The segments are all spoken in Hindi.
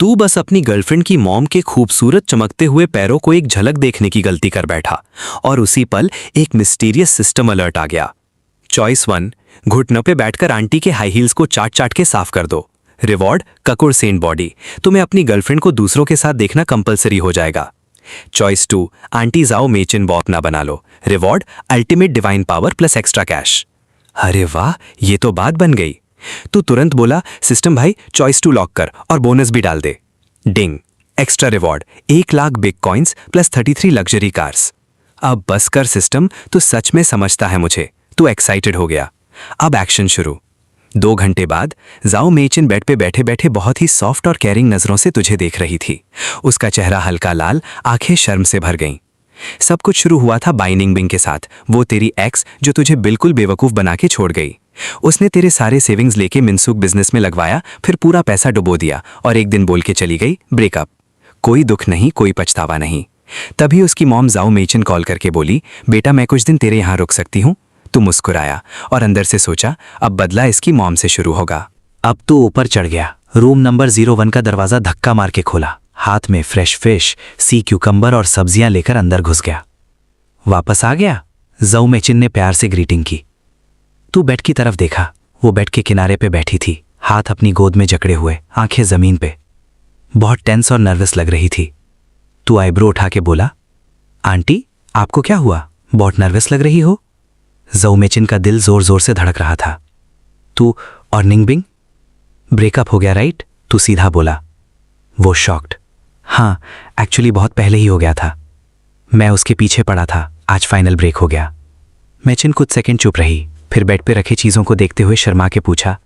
तू बस अपनी गर्लफ्रेंड की मॉम के खूबसूरत चमकते हुए पैरों को एक झलक देखने की गलती कर बैठा और उसी पल एक मिस्टीरियस सिस्टम अलर्ट आ गया। चॉइस 1, घुटनों पे बैठकर आंटी के हाई हील्स को चाट चाट के साफ कर दो। रिवॉर्ड, ककुर सेंट बॉडी। तुम्हें अपनी गर्लफ्रेंड को दूसरों के साथ देखना कंपलसरी हो जाएगा। चॉइस 2, आंटी जाओ मेचिन बॉप ना बना लो। Reward, ultimate divine power plus extra cash. अरे वाह, ये तो बात बन गई। तू तुरंत बोला, सिस्टम भाई चॉइस 2 लॉक कर और बोनस भी डाल दे। Ding, extra reward 1 lakh big coins plus 33 luxury cars. अब बस कर सिस्टम, तू सच में समझता है मुझे। तू एक्साइटेड हो गया। अब एक्शन शुरू। 2 घंटे बाद जाओ मेचिन बेड पे बैठे बैठे बहुत ही सॉफ्ट और केयरिंग नजरों से तुझे देख रही थी। उसका चेहरा हल्का लाल, आंखें शर्म से भर गईं। सब कुछ शुरू हुआ था बाइनिंग बिंग के साथ, वो तेरी एक्स जो तुझे बिल्कुल बेवकूफ बना के छोड़ गई। उसने तेरे सारे सेविंग्स लेके मिनसूक बिजनेस में लगवाया, फिर पूरा पैसा डुबो दिया और एक दिन बोल के चली गई ब्रेकअप। कोई दुख नहीं, कोई पछतावा नहीं। तभी उसकी मॉम जाओ मेचिन कॉल करके बोली, बेटा मैं कुछ दिन तेरे यहाँ रुक सकती हूँ। तू मुस्कुराया और अंदर से सोचा, अब बदला इसकी मॉम से शुरू होगा। अब तो ऊपर चढ़ गया। रूम नंबर 01 का दरवाजा धक्का मार के खोला। हाथ में फ्रेश फिश, सी क्यूकम्बर और सब्जियां लेकर अंदर घुस गया। वापस आ गया? जाओ मेचिन ने प्यार से ग्रीटिंग की। तू बेड की तरफ देखा। वो बेड के किनारे पे बैठी थी, हाथ अपनी गोद में जकड़े हुए, आंखें जमीन पे। बहुत टेंस और नर्वस लग रही थी। तू आईब्रो उठा के बोला, आंटी आपको क्या हुआ? बहुत नर्वस लग रही हो। जाओ मेचिन का दिल जोर जोर से धड़क रहा था। तू और निंगबिंग ब्रेकअप हो गया राइट? तू सीधा बोला। वो शॉक्ड। हाँ, एक्चुअली बहुत पहले ही हो गया था। मैं उसके पीछे पड़ा था, आज फाइनल ब्रेक हो गया। मेचिन कुछ सेकंड चुप रही, फिर बेड पे रखी चीज़ों को देखते हुए शर्मा के पूछा,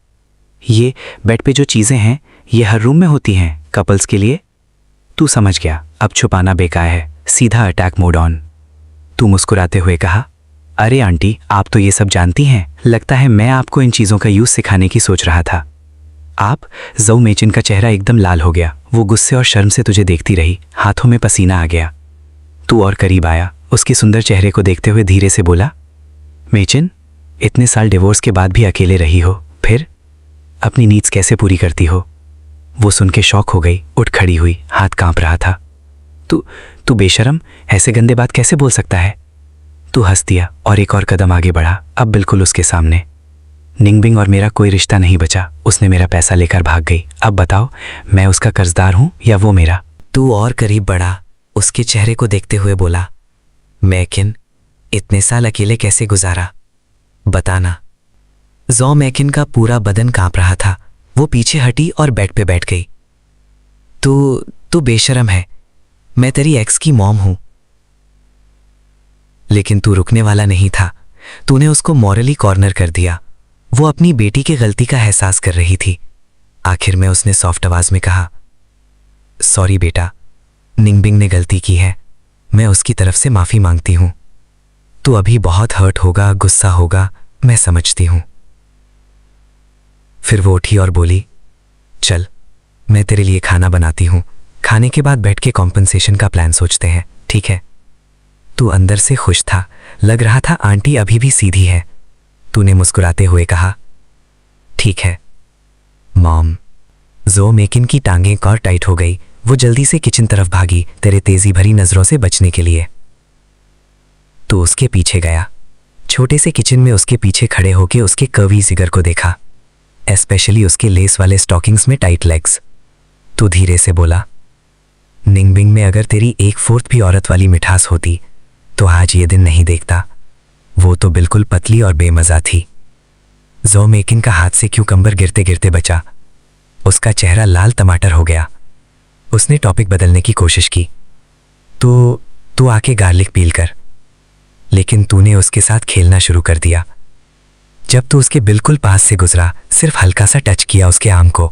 ये बेड पे जो चीज़ें हैं ये हर रूम में होती हैं कपल्स के लिए? तू समझ गया, अब छुपाना बेकार है, सीधा अटैक मोड ऑन। तू मुस्कुराते हुए कहा, अरे आंटी आप तो ये सब जानती हैं, लगता है मैं आपको इन चीज़ों का यूज़ सिखाने की सोच रहा था। आप? जाओ मेचिन का चेहरा एकदम लाल हो गया। वो गुस्से और शर्म से तुझे देखती रही, हाथों में पसीना आ गया। तू और करीब आया, उसके सुंदर चेहरे को देखते हुए धीरे से बोला, मेचिन इतने साल डिवोर्स के बाद भी अकेले रही हो, फिर अपनी नीड्स कैसे पूरी करती हो? वो सुन के शॉक हो गई, उठ खड़ी हुई, हाथ कांप रहा था। तू बेशरम, ऐसे गंदे बात कैसे बोल सकता है? तू हंस दिया और एक और कदम आगे बढ़ा, अब बिल्कुल उसके सामने। निंगबिंग और मेरा कोई रिश्ता नहीं बचा, उसने मेरा पैसा लेकर भाग गई। अब बताओ मैं उसका कर्जदार हूं या वो मेरा? तू और करीब बढ़ा, उसके चेहरे को देखते हुए बोला, मैकिन इतने साल अकेले कैसे गुजारा बताना। जॉ मैकिन का पूरा बदन कांप रहा था। वो पीछे हटी और बेड पे बैठ गई। तू बेशरम है, मैं तेरी एक्स की मॉम हूं। लेकिन तू रुकने वाला नहीं था। तूने उसको मॉरली कॉर्नर कर दिया। वो अपनी बेटी की गलती का एहसास कर रही थी। आखिर में उसने सॉफ्ट आवाज में कहा, सॉरी बेटा, निंगबिंग ने गलती की है, मैं उसकी तरफ से माफी मांगती हूं। तू अभी बहुत हर्ट होगा, गुस्सा होगा, मैं समझती हूं। फिर वो उठी और बोली, चल मैं तेरे लिए खाना बनाती हूं, खाने के बाद बैठ के कॉम्पनसेशन का प्लान सोचते हैं, ठीक है? तू अंदर से खुश था, लग रहा था आंटी अभी भी सीधी है। तूने मुस्कुराते हुए कहा, ठीक है मॉम। जो मेकिन की टांगें और टाइट हो गई। वो जल्दी से किचन तरफ भागी, तेरे तेजी भरी नजरों से बचने के लिए। तू उसके पीछे गया। छोटे से किचन में उसके पीछे खड़े होके उसके कर्वी जिगर को देखा, एस्पेशली उसके लेस वाले स्टॉकिंग्स में टाइट लेग्स। तू धीरे से बोला, निंगबिंग में अगर तेरी 1/4 भी औरत वाली मिठास होती तो आज ये दिन नहीं देखता। वो तो बिल्कुल पतली और बेमजा थी। जो मेकिन का हाथ से क्यूकम्बर गिरते गिरते बचा। उसका चेहरा लाल टमाटर हो गया। उसने टॉपिक बदलने की कोशिश की, तो तू आके गार्लिक पील कर। लेकिन तूने उसके साथ खेलना शुरू कर दिया। जब तू उसके बिल्कुल पास से गुजरा, सिर्फ हल्का सा टच किया उसके आर्म को,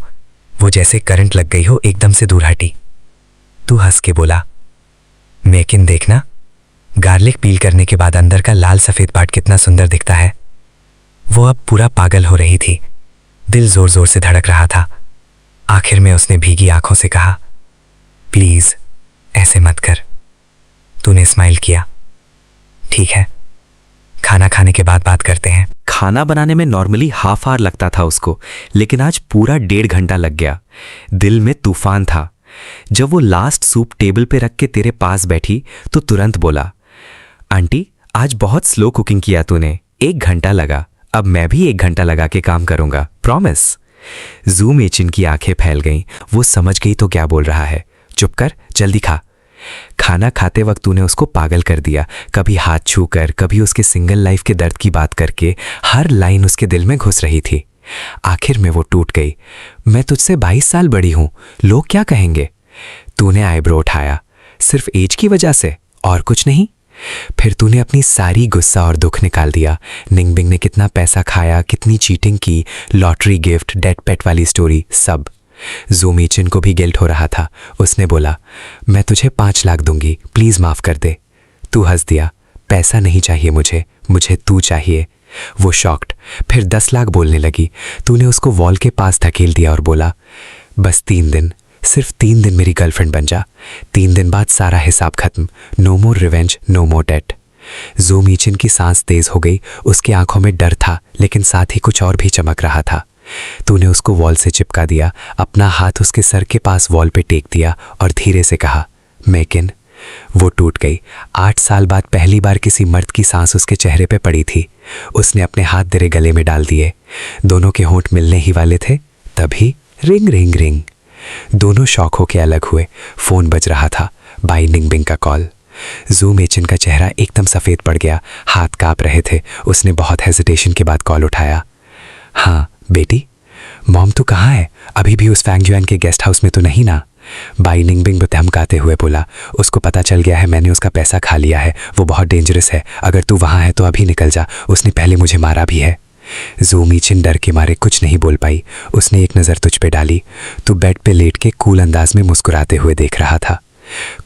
वो जैसे करंट लग गई हो एकदम से दूर हटी। तू हंस के बोला, मेकिन देखना, गार्लिक पील करने के बाद अंदर का लाल सफेद पार्ट कितना सुंदर दिखता है। वो अब पूरा पागल हो रही थी, दिल जोर जोर से धड़क रहा था। आखिर में उसने भीगी आंखों से कहा, प्लीज ऐसे मत कर। तूने स्माइल किया, ठीक है खाना खाने के बाद बात करते हैं। खाना बनाने में नॉर्मली हाफ आवर लगता था उसको, लेकिन आज पूरा 1.5 घंटा लग गया। दिल में तूफान था, जब वो लास्ट सूप टेबल पे रख के तेरे पास बैठी तो तुरंत बोला, आंटी आज बहुत स्लो कुकिंग किया तूने, 1 घंटा लगा, अब मैं भी 1 घंटा लगा के काम करूंगा, प्रॉमिस। जू मेचिन की आंखें फैल गईं, वो समझ गई तो क्या बोल रहा है। चुप कर, जल्दी खा। खाना खाते वक्त तूने उसको पागल कर दिया, कभी हाथ छूकर, कभी उसके सिंगल लाइफ के दर्द की बात करके। हर लाइन उसके दिल में घुस रही थी। आखिर में वो टूट गई। मैं तुझसे 22 साल बड़ी हूं, लोग क्या कहेंगे? तूने आईब्रो उठाया, सिर्फ एज की वजह से, और कुछ नहीं? फिर तूने अपनी सारी गुस्सा और दुख निकाल दिया। निंगबिंग ने कितना पैसा खाया, कितनी चीटिंग की, लॉटरी गिफ्ट, डेड पेट वाली स्टोरी, सब। जू मेचिन को भी गिल्ट हो रहा था। उसने बोला, मैं तुझे 5 लाख दूंगी, प्लीज माफ कर दे। तू हंस दिया, पैसा नहीं चाहिए मुझे, मुझे तू चाहिए। वो शॉक्ड, फिर 10 लाख बोलने लगी। तूने उसको वॉल के पास धकेल दिया और बोला, बस 3 दिन, सिर्फ 3 दिन मेरी गर्लफ्रेंड बन जा। 3 दिन बाद सारा हिसाब खत्म, नो मोर रिवेंज, नो मोर डेट। जू मेचिन की सांस तेज हो गई। उसकी आंखों में डर था, लेकिन साथ ही कुछ और भी चमक रहा था। तूने उसको वॉल से चिपका दिया, अपना हाथ उसके सर के पास वॉल पे टेक दिया और धीरे से कहा, मेकिन। वो टूट गई। 8 साल बाद पहली बार किसी मर्द की सांस उसके चेहरे पे पड़ी थी। उसने अपने हाथ तेरे गले में डाल दिए। दोनों के होंठ मिलने ही वाले थे, तभी रिंग रिंग रिंग। दोनों शॉक होके अलग हुए। फोन बज रहा था, बाई निंगबिंग का कॉल। जू मेचिन का चेहरा एकदम सफ़ेद पड़ गया, हाथ कांप रहे थे। उसने बहुत हेजिटेशन के बाद कॉल उठाया। हाँ बेटी, मॉम तू कहाँ है? अभी भी उस फैंगजुआन के गेस्ट हाउस में तो नहीं ना? बाई निंगबिंग धमकाते हुए बोला, उसको पता चल गया है, मैंने उसका पैसा खा लिया है, वो बहुत डेंजरस है, अगर तू वहाँ है तो अभी निकल जा, उसने पहले मुझे मारा भी है। जू मेचिन डर के मारे कुछ नहीं बोल पाई। उसने एक नज़र तुझ पे डाली। तू बेड पे लेट के कूल अंदाज में मुस्कुराते हुए देख रहा था।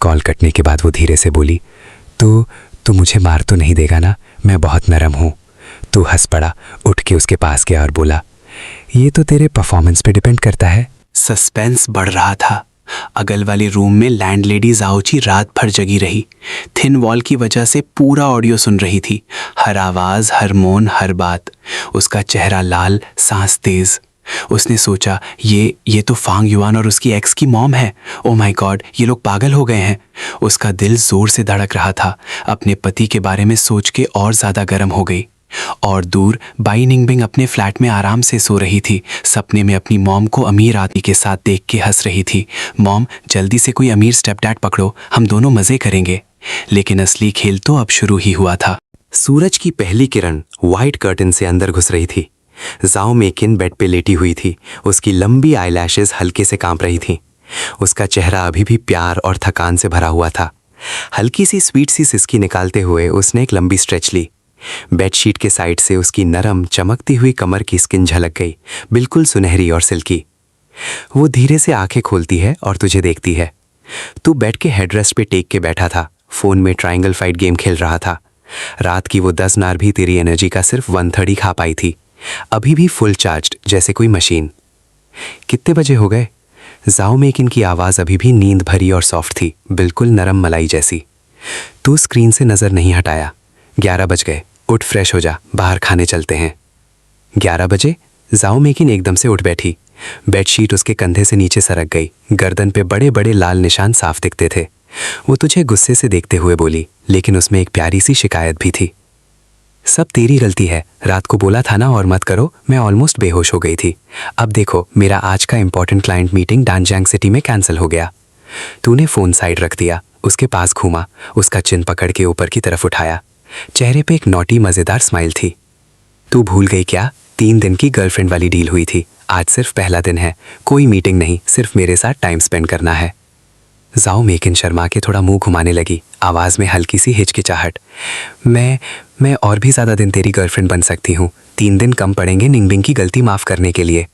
कॉल कटने के बाद वो धीरे से बोली, तू मुझे मार तो नहीं देगा ना? मैं बहुत नरम हूँ। तू हंस पड़ा, उठ के उसके पास गया और बोला, ये तो तेरे परफॉर्मेंस पे डिपेंड करता है। सस्पेंस बढ़ रहा था। अगल वाले रूम में लैंडलेडी जाओची रात भर जगी रही। थिन वॉल की वजह से पूरा ऑडियो सुन रही थी, हर आवाज़, हर मौन, हर बात। उसका चेहरा लाल, सांस तेज। उसने सोचा, ये तो फांग युआन और उसकी एक्स की मॉम है। ओ माय गॉड, ये लोग पागल हो गए हैं। उसका दिल जोर से धड़क रहा था। अपने पति के बारे में सोच के और ज़्यादा गर्म हो गई। और दूर बाई निंगबिंग अपने फ्लैट में आराम से सो रही थी। सपने में अपनी मॉम को अमीर आदमी के साथ देख के हंस रही थी। मॉम, जल्दी से कोई अमीर स्टेपडैड पकड़ो, हम दोनों मज़े करेंगे। लेकिन असली खेल तो अब शुरू ही हुआ था। सूरज की पहली किरण व्हाइट कर्टन से अंदर घुस रही थी। जाओ मेकिन बेड पे लेटी हुई थी। उसकी लंबी आईलैशेस हल्के से कांप रही थीं। उसका चेहरा अभी भी प्यार और थकान से भरा हुआ था। हल्की सी स्वीट सी सिसकी निकालते हुए उसने एक लंबी स्ट्रेच ली। बेडशीट के साइड से उसकी नरम चमकती हुई कमर की स्किन झलक गई, बिल्कुल सुनहरी और सिल्की। वो धीरे से आंखें खोलती है और तुझे देखती है। तू बेड के हेडरेस्ट पे टेक के बैठा था, फोन में ट्रायंगल फाइट गेम खेल रहा था। रात की वो 10 नार भी तेरी एनर्जी का सिर्फ 1/3 ही खा पाई थी। अभी भी फुल चार्ज्ड, जैसे कोई मशीन। कितने बजे हो गए? जाओ मेकिन की आवाज़ अभी भी नींद भरी और सॉफ्ट थी, बिल्कुल नरम मलाई जैसी। तू स्क्रीन से नज़र नहीं हटाया। 11 बज गए, उठ फ्रेश हो जा, बाहर खाने चलते हैं। 11 बजे? जाओ मेकिन एकदम से उठ बैठी। बेडशीट उसके कंधे से नीचे सरक गई। गर्दन पे बड़े बड़े लाल निशान साफ दिखते थे। वो तुझे गुस्से से देखते हुए बोली, लेकिन उसमें एक प्यारी सी शिकायत भी थी। सब तेरी गलती है, रात को बोला था ना और मत करो, मैं ऑलमोस्ट बेहोश हो गई थी। अब देखो, मेरा आज का इंपॉर्टेंट क्लाइंट मीटिंग डानजांग सिटी में कैंसिल हो गया। तूने फ़ोन साइड रख दिया, उसके पास घूमा, उसका चिन पकड़ के ऊपर की तरफ उठाया। चेहरे पे एक नॉटी मज़ेदार स्माइल थी। तू भूल गई क्या? 3 दिन की गर्लफ्रेंड वाली डील हुई थी। आज सिर्फ पहला दिन है, कोई मीटिंग नहीं, सिर्फ मेरे साथ टाइम स्पेंड करना है। जाओ मेकिन शर्मा के थोड़ा मुंह घुमाने लगी, आवाज़ में हल्की सी हिचकिचाहट। मैं और भी ज़्यादा दिन तेरी गर्लफ्रेंड बन सकती हूँ। 3 दिन कम पड़ेंगे निंगबिंग की गलती माफ़ करने के लिए।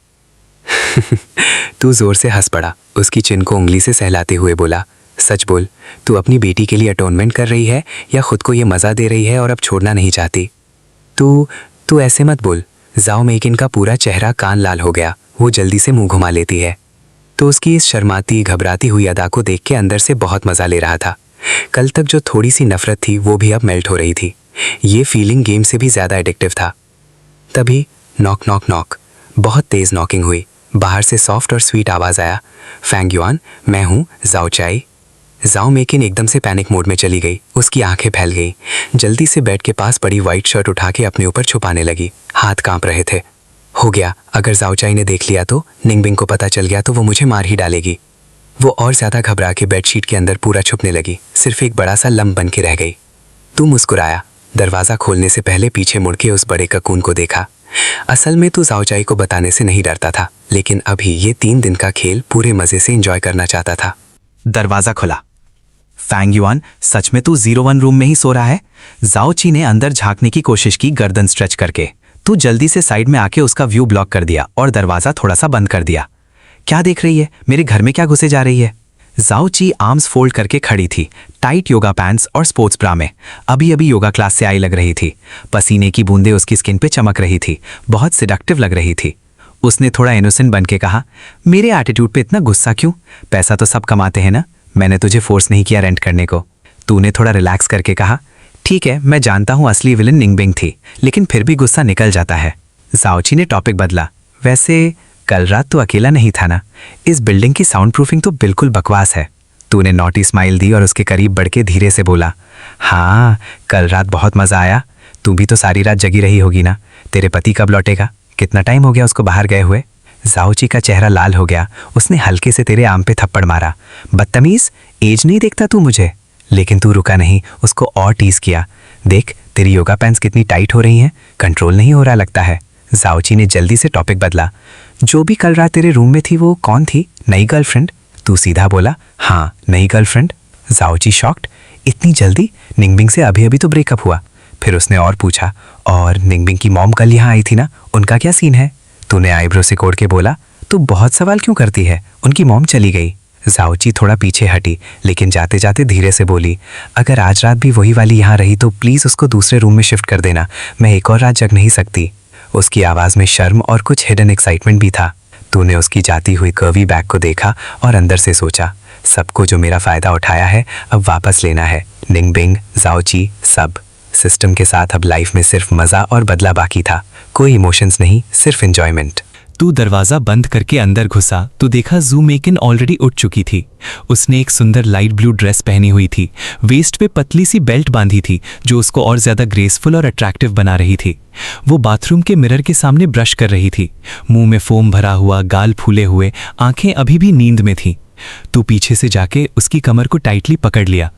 तू ज़ोर से हंस पड़ा, उसकी चिन को उंगली से सहलाते हुए बोला, सच बोल, तू अपनी बेटी के लिए अटोनमेंट कर रही है या खुद को ये मज़ा दे रही है और अब छोड़ना नहीं चाहती? तू ऐसे मत बोल। जाओ मेकिन का पूरा चेहरा कान लाल हो गया। वो जल्दी से मुंह घुमा लेती है। तो उसकी इस शर्माती घबराती हुई अदा को देख के अंदर से बहुत मज़ा ले रहा था। कल तक जो थोड़ी सी नफरत थी वो भी अब मेल्ट हो रही थी। ये फीलिंग गेम से भी ज़्यादा एडिक्टिव था। तभी नॉक नॉक नॉक, बहुत तेज़ नॉकिंग हुई। बाहर से सॉफ्ट और स्वीट आवाज आया, फैंग युआन, मैं हूँ जाओ चाय। जाओ मेकिन एकदम से पैनिक मोड में चली गई। उसकी आंखें फैल गई। जल्दी से बेड के पास पड़ी व्हाइट शर्ट उठा के अपने ऊपर छुपाने लगी। हाथ कांप रहे थे। हो गया, अगर जाओ चाय ने देख लिया तो, निंगबिंग को पता चल गया तो वो मुझे मार ही डालेगी। वो और ज्यादा घबरा के बेडशीट के अंदर पूरा छुपने लगी। सिर्फ एक बड़ा सा लम्ब बन के रह गई। तू मुस्कुराया। दरवाजा खोलने से पहले पीछे मुड़ के उस बड़े ककून को देखा। असल में तू जाओ चाय को बताने से नहीं डरता था, लेकिन अभी ये 3 दिन का खेल पूरे मजे से एंजॉय करना चाहता था। दरवाजा खुला। फैंग युआन, सच में तू 01 रूम में ही सो रहा है? जाओ ची ने अंदर झांकने की कोशिश की, गर्दन स्ट्रेच करके। तू जल्दी से साइड में आके उसका व्यू ब्लॉक कर दिया और दरवाजा थोड़ा सा बंद कर दिया। क्या देख रही है? मेरे घर में क्या घुसे जा रही है? जाओ ची आर्म्स फोल्ड करके खड़ी थी, टाइट योगा पैंट्स और स्पोर्ट्स ब्रा में। अभी अभी योगा क्लास से आई लग रही थी। पसीने की बूंदें उसकी स्किन पे चमक रही थी। बहुत सिडक्टिव लग रही थी। उसने थोड़ा इनोसेंट बन के कहा, मेरे एटीट्यूड पे इतना गुस्सा क्यों? पैसा तो सब कमाते हैं ना, मैंने तुझे फोर्स नहीं किया रेंट करने को। तूने थोड़ा रिलैक्स करके कहा, ठीक है, मैं जानता हूँ असली विलन निंगबिंग थी, लेकिन फिर भी गुस्सा निकल जाता है। जाओ ची ने टॉपिक बदला, वैसे कल रात तो अकेला नहीं था ना? इस बिल्डिंग की साउंड प्रूफिंग तो बिल्कुल बकवास है। तूने नॉटी स्माइल दी और उसके करीब बढ़ के धीरे से बोला, हाँ कल रात बहुत मज़ा आया। तू भी तो सारी रात जगी रही होगी ना? तेरे पति कब लौटेगा? कितना टाइम हो गया उसको बाहर गए हुए? जाओ ची का चेहरा लाल हो गया। उसने हल्के से तेरे आम पे थप्पड़ मारा। बदतमीज, एज नहीं देखता तू मुझे? लेकिन तू रुका नहीं, उसको और टीज किया। देख तेरी योगा पैंट्स कितनी टाइट हो रही हैं, कंट्रोल नहीं हो रहा लगता है। जाओ ची ने जल्दी से टॉपिक बदला, जो भी कल रात तेरे रूम में थी वो कौन थी? नई गर्लफ्रेंड? तू सीधा बोला, हाँ नई गर्लफ्रेंड। जाओ ची शॉक्ड, इतनी जल्दी? निंगबिंग से अभी अभी तो ब्रेकअप हुआ। फिर उसने और पूछा, और निंगबिंग की मॉम कल यहाँ आई थी ना, उनका क्या सीन है? तूने आईब्रो से कोड़ के बोला, तू बहुत सवाल क्यों करती है, उनकी मॉम चली गई। जाओ ची थोड़ा पीछे हटी, लेकिन जाते जाते धीरे से बोली, अगर आज रात भी वही वाली यहाँ रही तो प्लीज़ उसको दूसरे रूम में शिफ्ट कर देना, मैं एक और रात जग नहीं सकती। उसकी आवाज़ में शर्म और कुछ हिडन एक्साइटमेंट भी था। तूने उसकी जाती हुई कर्वी बैग को देखा और अंदर से सोचा, सबको जो मेरा फ़ायदा उठाया है अब वापस लेना है। निंगबिंग, जाओ ची, सब सिस्टम के साथ अब लाइफ में सिर्फ मज़ा और बदला बाकी था। कोई इमोशंस नहीं, सिर्फ एंजॉयमेंट। तू दरवाजा बंद करके अंदर घुसा तो देखा जू मेकिन ऑलरेडी उठ चुकी थी। उसने एक सुंदर लाइट ब्लू ड्रेस पहनी हुई थी। वेस्ट पे पतली सी बेल्ट बांधी थी जो उसको और ज्यादा ग्रेसफुल और अट्रैक्टिव बना रही थी। वो बाथरूम के मिरर के सामने ब्रश कर रही थी, मुंह में फोम भरा हुआ, गाल फूले हुए, आंखें अभी भी नींद में थी। तू पीछे से जाके उसकी कमर को टाइटली पकड़ लिया।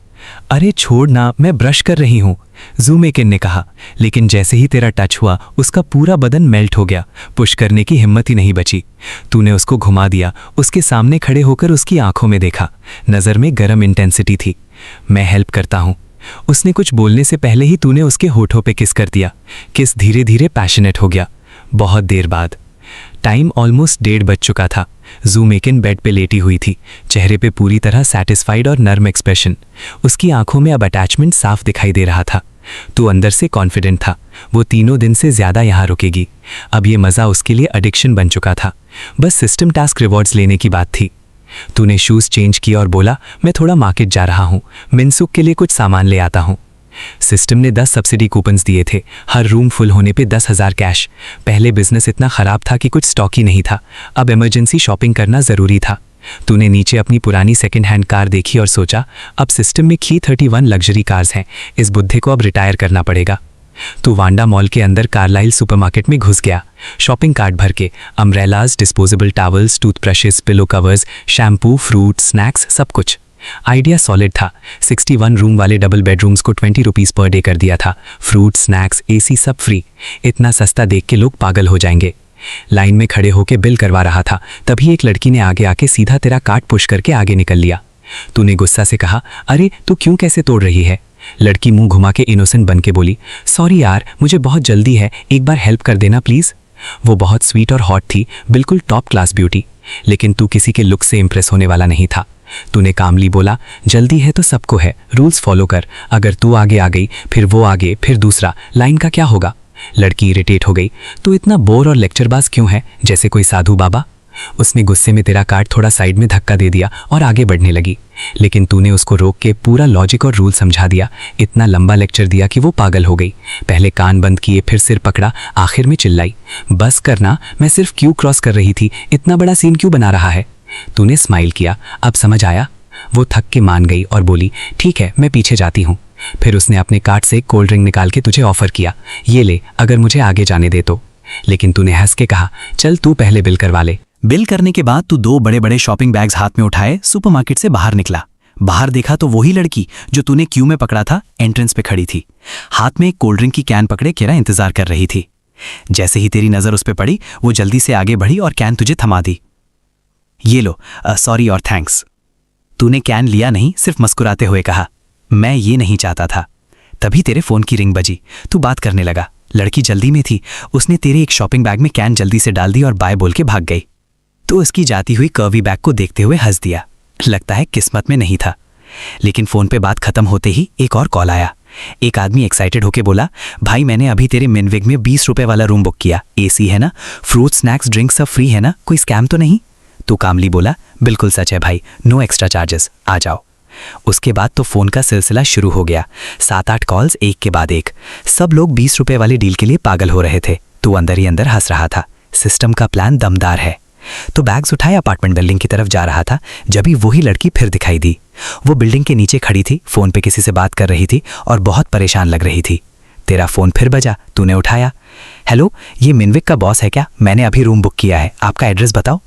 अरे छोड़ ना, मैं ब्रश कर रही हूँ, जू मेकिन ने कहा। लेकिन जैसे ही तेरा टच हुआ उसका पूरा बदन मेल्ट हो गया। पुश करने की हिम्मत ही नहीं बची। तूने उसको घुमा दिया, उसके सामने खड़े होकर उसकी आंखों में देखा। नज़र में गर्म इंटेंसिटी थी। मैं हेल्प करता हूँ। उसने कुछ बोलने से पहले ही तूने उसके होठों पे किस कर दिया। किस धीरे धीरे पैशनेट हो गया। बहुत देर बाद टाइम ऑलमोस्ट 1:30 बज चुका था। जू मेकिन बेड पे लेटी हुई थी, चेहरे पे पूरी तरह सैटिस्फाइड और नर्म एक्सप्रेशन। उसकी आंखों में अब अटैचमेंट साफ दिखाई दे रहा था। तू अंदर से कॉन्फिडेंट था, वो 3 दिन से ज़्यादा यहाँ रुकेगी। अब ये मज़ा उसके लिए एडिक्शन बन चुका था। बस सिस्टम टास्क रिवॉर्ड्स लेने की बात थी। तूने शूज़ चेंज किया और बोला, मैं थोड़ा मार्केट जा रहा हूँ, मिनसुक के लिए कुछ सामान ले आता हूँ। सिस्टम ने 10 सब्सिडी कूपन्स दिए थे, हर रूम फुल होने पे 10,000 कैश। पहले बिजनेस इतना ख़राब था कि कुछ स्टॉक ही नहीं था। अब इमरजेंसी शॉपिंग करना ज़रूरी था। तूने नीचे अपनी पुरानी सेकंड हैंड कार देखी और सोचा, अब सिस्टम में की 31 लग्जरी कार्स हैं, इस बुद्धे को अब रिटायर करना पड़ेगा। तू वांडा मॉल के अंदर कार्लाइल सुपरमार्केट में घुस गया। शॉपिंग कार्ट भर के umbrellas, disposable towels, toothbrushes, pillow covers, shampoo, fruit, snacks, सब कुछ। आइडिया सॉलिड था। 61 रूम वाले डबल बेडरूम्स को 20 रुपीज़ पर डे कर दिया था। फ्रूट, स्नैक्स, एसी सब फ्री। इतना सस्ता देख के लोग पागल हो जाएंगे। लाइन में खड़े होके बिल करवा रहा था, तभी एक लड़की ने आगे आके सीधा तेरा कार्ट पुश करके आगे निकल लिया। तूने गुस्सा से कहा, अरे तू क्यों कैसे तोड़ रही है? लड़की मुंह घुमा के इनोसेंट बन के बोली, सॉरी यार, मुझे बहुत जल्दी है, एक बार हेल्प कर देना प्लीज़। वो बहुत स्वीट और हॉट थी, बिल्कुल टॉप क्लास ब्यूटी। लेकिन तू किसी के लुक से इम्प्रेस होने वाला नहीं था। तूने कामली बोला, जल्दी है तो सबको है, रूल्स फॉलो कर। अगर तू आगे आ गई, फिर वो आगे, फिर दूसरा, लाइन का क्या होगा? लड़की इरिटेट हो गई, तू इतना बोर और लेक्चरबाज क्यों है, जैसे कोई साधु बाबा? उसने गुस्से में तेरा कार्ड थोड़ा साइड में धक्का दे दिया और आगे बढ़ने लगी, लेकिन तूने उसको रोक के पूरा लॉजिक और रूल समझा दिया। इतना लंबा लेक्चर दिया कि वो पागल हो गई। पहले कान बंद किए, फिर सिर पकड़ा, आखिर में चिल्लाई, बस करना, मैं सिर्फ क्यू क्रॉस कर रही थी, इतना बड़ा सीन क्यों बना रहा है। तूने स्माइल किया, अब समझ आया। वो थक के मान गई और बोली, ठीक है मैं पीछे जाती हूँ। फिर उसने अपने कार्ट से एक कोल्ड ड्रिंक निकाल के तुझे ऑफर किया, ये ले अगर मुझे आगे जाने दे तो। लेकिन तूने हंस के कहा, चल तू पहले बिल करवा ले। बिल करने के बाद तू 2 बड़े बड़े शॉपिंग बैग्स हाथ में उठाए सुपरमार्केट से बाहर निकला। बाहर देखा तो वही लड़की जो तूने क्यू में पकड़ा था एंट्रेंस पे खड़ी थी, हाथ में एक कोल्ड ड्रिंक की कैन पकड़े केरा इंतजार कर रही थी। जैसे ही तेरी नजर उस पे पड़ी, वो जल्दी से आगे बढ़ी और कैन तुझे थमा दी। ये लो, सॉरी और थैंक्स। तूने कैन लिया नहीं, सिर्फ मुस्कुराते हुए कहा, मैं ये नहीं चाहता था। तभी तेरे फोन की रिंग बजी, तू बात करने लगा। लड़की जल्दी में थी, उसने तेरे एक शॉपिंग बैग में कैन जल्दी से डाल दी और बाय बोल के भाग गई। तो उसकी जाती हुई कर्वी बैग को देखते हुए हंस दिया। लगता है किस्मत में नहीं था। लेकिन फोन पे बात खत्म होते ही एक और कॉल आया। एक आदमी एक्साइटेड होके बोला, भाई मैंने अभी तेरे मिनविग में 20 रुपए वाला रूम बुक किया, एसी है ना, फ्रूट स्नैक्स ड्रिंक सब फ्री है ना, कोई स्कैम तो नहीं। तो कामली बोला, बिल्कुल सच है भाई, नो एक्स्ट्रा चार्जेस, आ जाओ। उसके बाद तो फोन का सिलसिला शुरू हो गया। 7-8 कॉल्स एक के बाद एक। सब लोग 20 रुपए वाली डील के लिए पागल हो रहे थे। तू अंदर ही अंदर हंस रहा था। सिस्टम का प्लान दमदार है। तो बैग्स उठाए अपार्टमेंट बिल्डिंग की तरफ जा रहा था, जब ही वही लड़की फिर दिखाई दी। वो बिल्डिंग के नीचे खड़ी थी, फोन पे किसी से बात कर रही थी और बहुत परेशान लग रही थी। तेरा फोन फिर बजा, तूने उठाया। हेलो, ये मिनविक का बॉस है क्या? मैंने अभी रूम बुक किया है, आपका एड्रेस बताओ।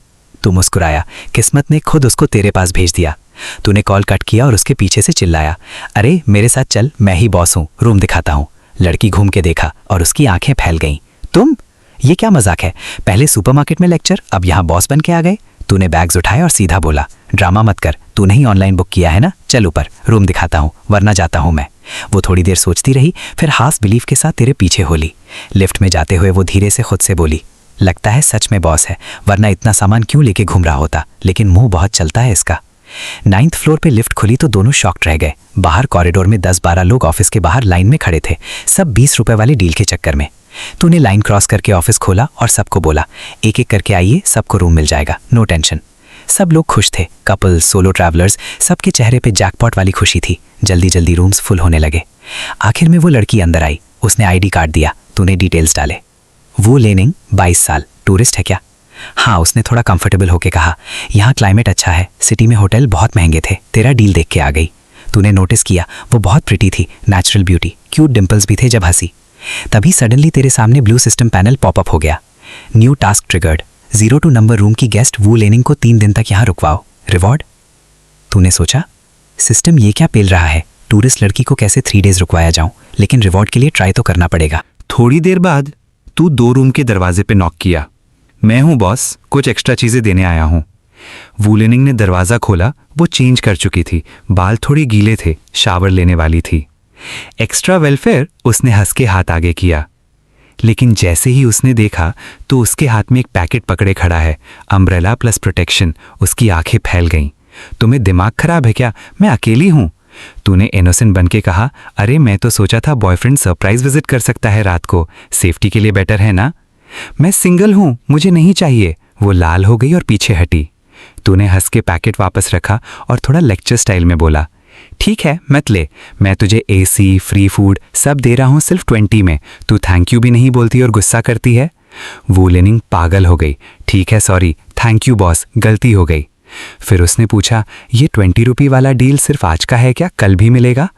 तू मुस्कुराया, किस्मत ने खुद उसको तेरे पास भेज दिया। तूने कॉल कट किया और उसके पीछे से चिल्लाया, अरे मेरे साथ चल, मैं ही बॉस हूँ, रूम दिखाता हूँ। लड़की घूम के देखा और उसकी आंखें फैल गईं। तुम? ये क्या मजाक है? पहले सुपरमार्केट में लेक्चर, अब यहाँ बॉस बन के आ गए। तूने बैग्स उठाए और सीधा बोला, ड्रामा मत कर, तूने ही ऑनलाइन बुक किया है ना, चल ऊपर, रूम दिखाता हूँ, वरना जाता हूँ मैं। वो थोड़ी देर सोचती रही, फिर हाफ बिलीफ के साथ तेरे पीछे हो ली। लिफ्ट में जाते हुए वो धीरे से खुद से बोली, लगता है सच में बॉस है, वरना इतना सामान क्यों लेके घूम रहा होता, लेकिन मुंह बहुत चलता है इसका। 9th फ्लोर पे लिफ्ट खुली तो दोनों शॉक्ड रह गए। बाहर कॉरिडोर में 10-12 लोग ऑफिस के बाहर लाइन में खड़े थे, सब 20 रुपए वाली डील के चक्कर में। तूने लाइन क्रॉस करके ऑफिस खोला और सबको बोला, एक एक करके आइए, सबको रूम मिल जाएगा, नो टेंशन। सब लोग खुश थे, कपल, सोलो ट्रैवलर्स, सबके चेहरे पे जैकपॉट वाली खुशी थी। जल्दी जल्दी रूम्स फुल होने लगे। आखिर में वो लड़की अंदर आई, उसने आईडी कार्ड दिया, तूने डिटेल्स डाले। वो लेनिंग, 22 साल, टूरिस्ट है क्या? हाँ, उसने थोड़ा कंफर्टेबल होके कहा, यहाँ क्लाइमेट अच्छा है, सिटी में होटल बहुत महंगे थे, तेरा डील देख के आ गई। तूने नोटिस किया वो बहुत प्रिटी थी, नेचुरल ब्यूटी, क्यूट डिंपल्स भी थे जब हंसी। तभी सडनली तेरे सामने ब्लू सिस्टम पैनल पॉपअप हो गया, new task triggered, 0 number room की गेस्ट वू लेनिंग को 3 दिन तक यहाँ रुकवाओ, रिवॉर्ड। तूने सोचा, सिस्टम ये क्या पेल रहा है, टूरिस्ट लड़की को कैसे 3 डेज रुकवाया जाऊं, लेकिन रिवॉर्ड के लिए ट्राई तो करना पड़ेगा। थोड़ी देर बाद तू 2 रूम के दरवाजे पे नॉक किया। मैं हूं बॉस, कुछ एक्स्ट्रा चीजें देने आया हूं। वूलेनिंग ने दरवाजा खोला, वो चेंज कर चुकी थी, बाल थोड़े गीले थे, शावर लेने वाली थी। एक्स्ट्रा वेलफेयर, उसने हंस के हाथ आगे किया। लेकिन जैसे ही उसने देखा तो उसके हाथ में एक पैकेट पकड़े खड़ा है, अम्ब्रेला प्लस प्रोटेक्शन। उसकी आंखें फैल गईं। तुम्हें दिमाग खराब है क्या, मैं अकेली हूं। तूने इनोसेंट बन के कहा, अरे मैं तो सोचा था बॉयफ्रेंड सरप्राइज विजिट कर सकता है रात को, सेफ्टी के लिए बेटर है ना। मैं सिंगल हूं, मुझे नहीं चाहिए। वो लाल हो गई और पीछे हटी। तूने हंस के पैकेट वापस रखा और थोड़ा लेक्चर स्टाइल में बोला, ठीक है मत ले, मैं तुझे एसी, फ्री फूड सब दे रहा हूं सिर्फ 20 में, तू थैंक यू भी नहीं बोलती और गुस्सा करती है। वो लेनिंग पागल हो गई। ठीक है सॉरी, थैंक यू बॉस, गलती हो गई। फिर उसने पूछा, ये 20 रुपये वाला डील सिर्फ आज का है क्या, कल भी मिलेगा?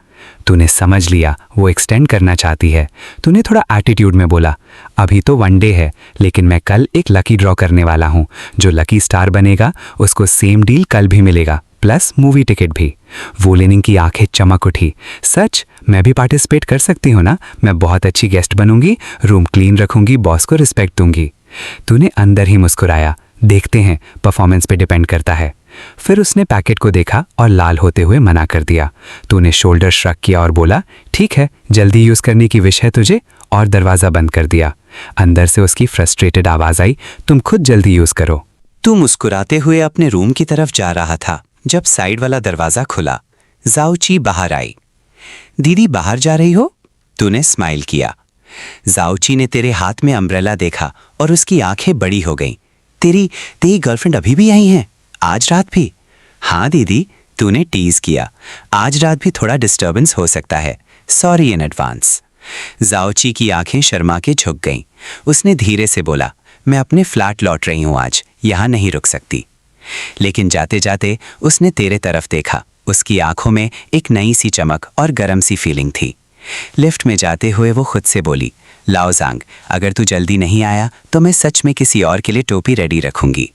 तूने समझ लिया वो एक्सटेंड करना चाहती है। तूने थोड़ा एटीट्यूड में बोला, अभी तो 1 डे है, लेकिन मैं कल एक लकी ड्रॉ करने वाला हूँ, जो लकी स्टार बनेगा उसको सेम डील कल भी मिलेगा, प्लस मूवी टिकट भी। वो लेनिंग की आंखें चमक उठी, सच? मैं भी पार्टिसिपेट कर सकती हूँ ना? मैं बहुत अच्छी गेस्ट बनूंगी, रूम क्लीन रखूंगी, बॉस को रिस्पेक्ट दूंगी। तूने अंदर ही मुस्कुराया, देखते हैं, परफॉर्मेंस पे डिपेंड करता है। फिर उसने पैकेट को देखा और लाल होते हुए मना कर दिया। तूने शोल्डर श्रग किया और बोला, ठीक है, जल्दी यूज करने की विश है तुझे, और दरवाजा बंद कर दिया। अंदर से उसकी फ्रस्ट्रेटेड आवाज आई, तुम खुद जल्दी यूज करो। तू मुस्कुराते हुए अपने रूम की तरफ जा रहा था जब साइड वाला दरवाजा खुला। जाओची बाहर आई। दीदी बाहर जा रही हो? तूने स्माइल किया। जाओची ने तेरे हाथ में अम्ब्रेला देखा और उसकी आंखें बड़ी हो गईं। तेरी गर्लफ्रेंड अभी भी यहीं है? आज रात भी? हाँ दीदी, तूने टीज किया। आज रात भी थोड़ा डिस्टर्बेंस हो सकता है, सॉरी इन एडवांस। जाओची की आंखें शर्मा के झुक गईं। उसने धीरे से बोला, मैं अपने फ्लैट लौट रही हूं आज, यहां नहीं रुक सकती। लेकिन जाते जाते उसने तेरे तरफ देखा। उसकी आंखों में एक नई सी चमक और गर्म सी फीलिंग थी। लिफ्ट में जाते हुए वो खुद से बोली, लाओ जांग, अगर तू जल्दी नहीं आया तो मैं सच में किसी और के लिए टोपी रेडी रखूंगी।